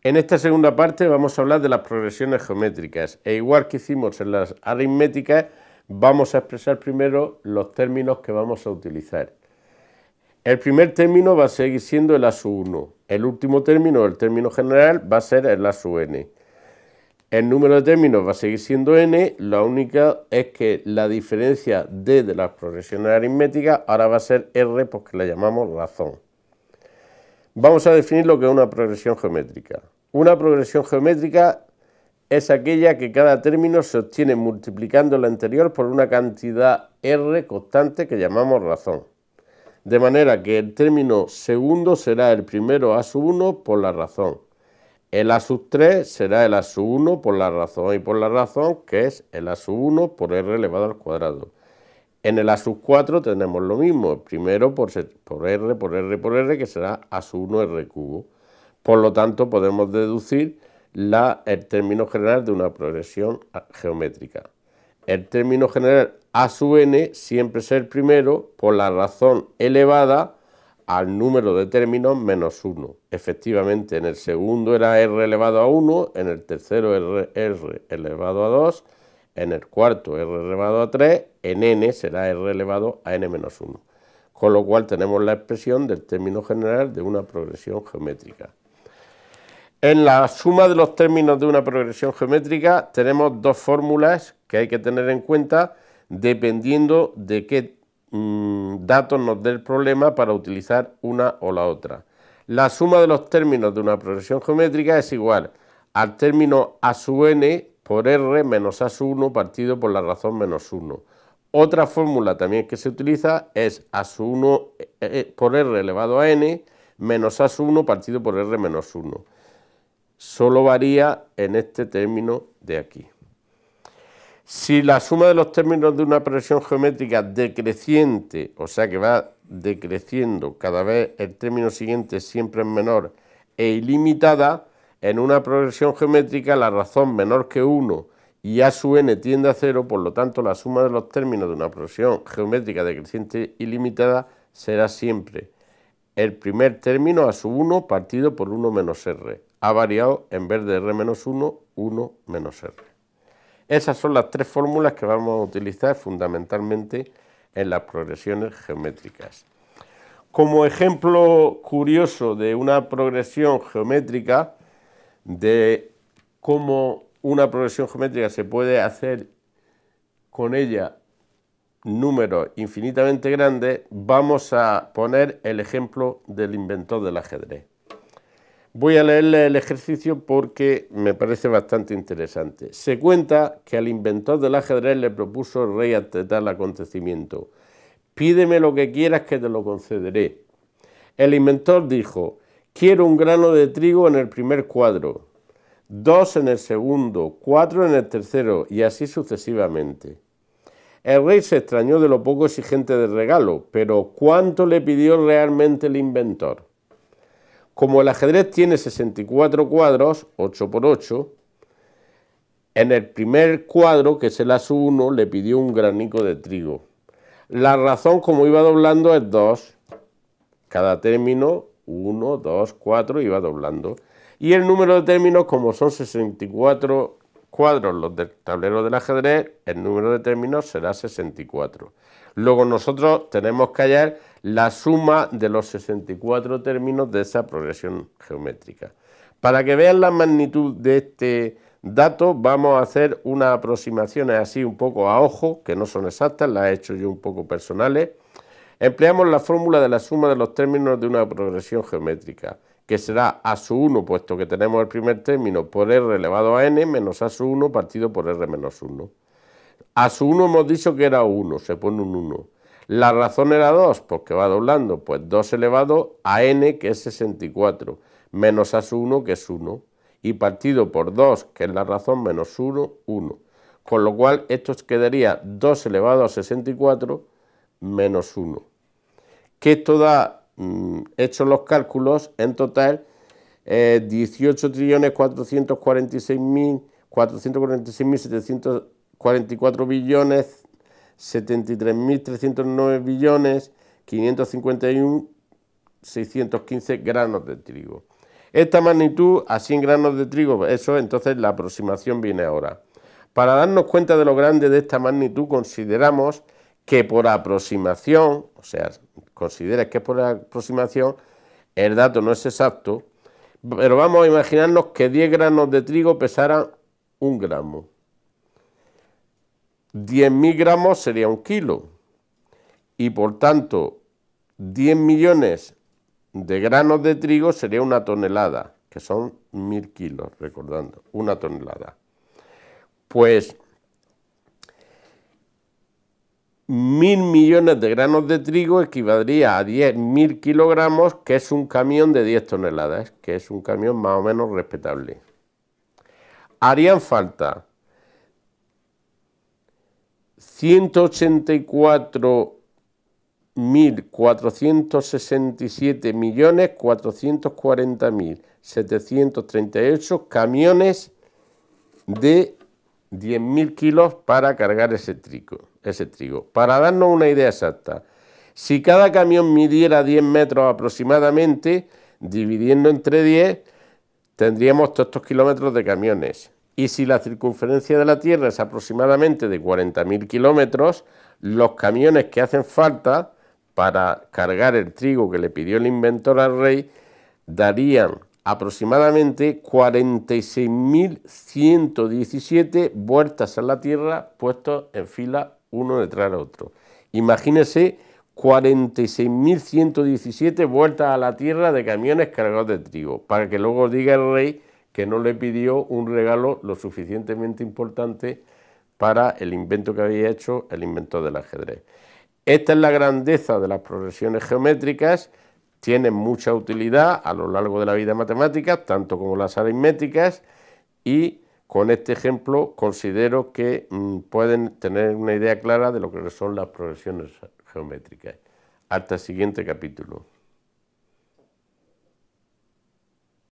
En esta segunda parte vamos a hablar de las progresiones geométricas e igual que hicimos en las aritméticas, vamos a expresar primero los términos que vamos a utilizar. El primer término va a seguir siendo el A sub 1, el último término, el término general, va a ser el A sub n. El número de términos va a seguir siendo n, la única es que la diferencia d de las progresiones aritméticas ahora va a ser r porque la llamamos razón. Vamos a definir lo que es una progresión geométrica. Una progresión geométrica es aquella que cada término se obtiene multiplicando el anterior por una cantidad r constante que llamamos razón. De manera que el término segundo será el primero A sub 1 por la razón. El A sub 3 será el A sub 1 por la razón y por la razón que es el A sub 1 por r elevado al cuadrado. En el A sub 4 tenemos lo mismo, el primero por r que será A sub 1 r cubo. Por lo tanto podemos deducir el término general de una progresión geométrica. El término general A sub n siempre es el primero por la razón elevada al número de términos menos 1. Efectivamente, en el segundo era r elevado a 1, en el tercero r elevado a 2, en el cuarto r elevado a 3, en n será r elevado a n menos 1. Con lo cual tenemos la expresión del término general de una progresión geométrica. En la suma de los términos de una progresión geométrica tenemos dos fórmulas que hay que tener en cuenta dependiendo de qué datos nos dé el problema para utilizar una o la otra. La suma de los términos de una progresión geométrica es igual al término A sub n por r menos A sub 1 partido por la razón menos 1. Otra fórmula también que se utiliza es A sub 1 por r elevado a n menos A sub 1 partido por r menos 1. Solo varía en este término de aquí. Si la suma de los términos de una progresión geométrica decreciente, o sea que va decreciendo cada vez el término siguiente siempre es menor e ilimitada, en una progresión geométrica la razón menor que 1 y A sub n tiende a 0, por lo tanto la suma de los términos de una progresión geométrica decreciente ilimitada será siempre el primer término A sub 1 partido por 1 menos r. Ha variado en vez de r menos 1, 1 menos r. Esas son las tres fórmulas que vamos a utilizar fundamentalmente en las progresiones geométricas. Como ejemplo curioso de una progresión geométrica, de cómo una progresión geométrica se puede hacer con ella números infinitamente grandes, vamos a poner el ejemplo del inventor del ajedrez. Voy a leerle el ejercicio porque me parece bastante interesante. Se cuenta que al inventor del ajedrez le propuso el rey ante tal acontecimiento: pídeme lo que quieras que te lo concederé. El inventor dijo: quiero un grano de trigo en el primer cuadro, 2 en el segundo, 4 en el tercero y así sucesivamente. El rey se extrañó de lo poco exigente del regalo, pero ¿cuánto le pidió realmente el inventor? Como el ajedrez tiene 64 cuadros, 8 por 8, en el primer cuadro, que es el A sub 1, le pidió un granico de trigo. La razón, como iba doblando, es 2. Cada término, 1, 2, 4, iba doblando. Y el número de términos, como son 64 cuadros los del tablero del ajedrez, el número de términos será 64. Luego nosotros tenemos que hallar la suma de los 64 términos de esa progresión geométrica. Para que vean la magnitud de este dato, vamos a hacer unas aproximaciones así un poco a ojo, que no son exactas, las he hecho yo un poco personales. Empleamos la fórmula de la suma de los términos de una progresión geométrica, que será A sub 1, puesto que tenemos el primer término, por r elevado a n, menos A sub 1 partido por r menos 1. A sub 1 hemos dicho que era 1, se pone un 1. La razón era 2, porque va doblando, pues 2 elevado a n, que es 64, menos A sub 1, que es 1, y partido por 2, que es la razón, menos 1, 1. Con lo cual, esto quedaría 2 elevado a 64 menos 1. Que esto da, hechos los cálculos, en total 18.446.744 billones, 73.309 billones, 551.615 granos de trigo. Esta magnitud a 100 granos de trigo, eso entonces la aproximación viene ahora. Para darnos cuenta de lo grande de esta magnitud, consideramos que por aproximación, o sea, considera que por aproximación, el dato no es exacto, pero vamos a imaginarnos que 10 granos de trigo pesaran 1 gramo. 10.000 gramos sería 1 kilo. Y por tanto, 10 millones de granos de trigo sería 1 tonelada, que son 1.000 kilos, recordando, 1 tonelada. Pues 1.000 millones de granos de trigo equivaldría a 10.000 kilogramos, que es un camión de 10 toneladas, que es un camión más o menos respetable. Harían falta 184.467.440.738 camiones de 10.000 kilos para cargar ese trigo. Para darnos una idea exacta, si cada camión midiera 10 metros aproximadamente, dividiendo entre 10, tendríamos todos estos kilómetros de camiones. Y si la circunferencia de la Tierra es aproximadamente de 40.000 kilómetros, los camiones que hacen falta para cargar el trigo que le pidió el inventor al rey darían aproximadamente 46.117 vueltas a la Tierra puestos en fila uno detrás del otro. Imagínese 46.117 vueltas a la Tierra de camiones cargados de trigo, para que luego diga el rey que no le pidió un regalo lo suficientemente importante para el invento que había hecho el inventor del ajedrez. Esta es la grandeza de las progresiones geométricas. Tienen mucha utilidad a lo largo de la vida matemática, tanto como las aritméticas, y con este ejemplo considero que pueden tener una idea clara de lo que son las progresiones geométricas. Hasta el siguiente capítulo.